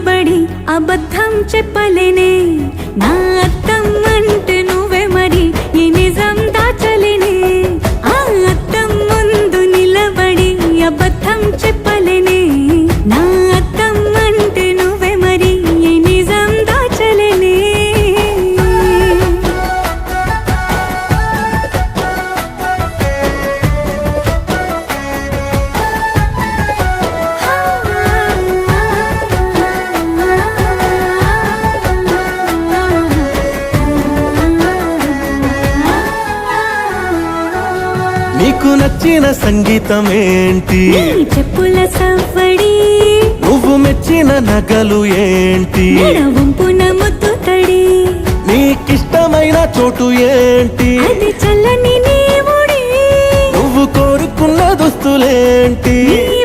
నిలబడి అబద్ధం చెప్పలేనే నా అద్దం అంటే నువ్వే మరి ఈ నిజం దాచలేనే ఆ అద్దం ముందు నిలబడి అబద్ధం చెప్పలేనే నా అద్దం అంటే నువ్వే మరి ఈ నిజం దాచలేనే నీకు నచ్చిన సంగీతం ఏంటి చెప్పుల సవ్వడి నువ్వు మెచ్చిన నగలు ఏంటి వంపున ముత్తు తడి నీకిష్టమైన చోటు ఏంటి అది చల్లని నీ ముడి నువ్వు కోరుకున్న దుస్తులేంటి నీ